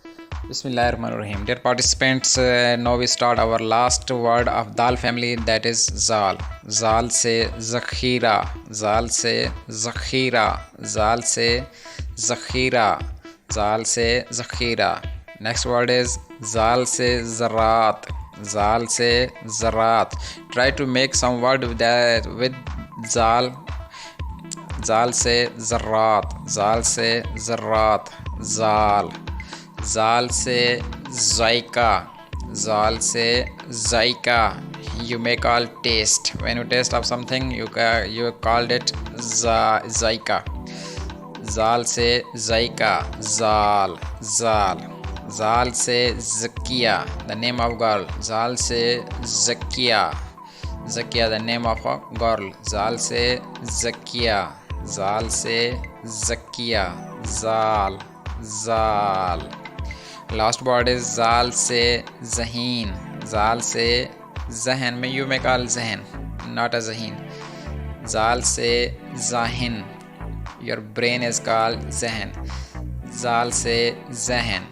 Bismillahirrahmanirrahim. Dear participants, now we start our last word of dal family, that is zaal. Zaal se zakhira, zaal se zakhira, zaal se zakhira, zaal se zakhira. Next word is zaal se zarat, zaal se zarat. Try to make some word with that with zaal. Zaal se zarat, zaal se zarat, zaal. Zaal se zaika, zaal se zaika. You may call taste. When you taste of something, you called it zaika. Zaal se zaika, zaal, zaal. Zaal se zakia, the name of girl. Zaal se zakia, zakia, the name of a girl. Zaal se zakia, zaal se zakia, zaal, zaal. Last word is zaal se zahin, zaal se zahin. You may call zahin, not a zahin. Zaal se zahin, your brain is called zahin. Zaal se zahin,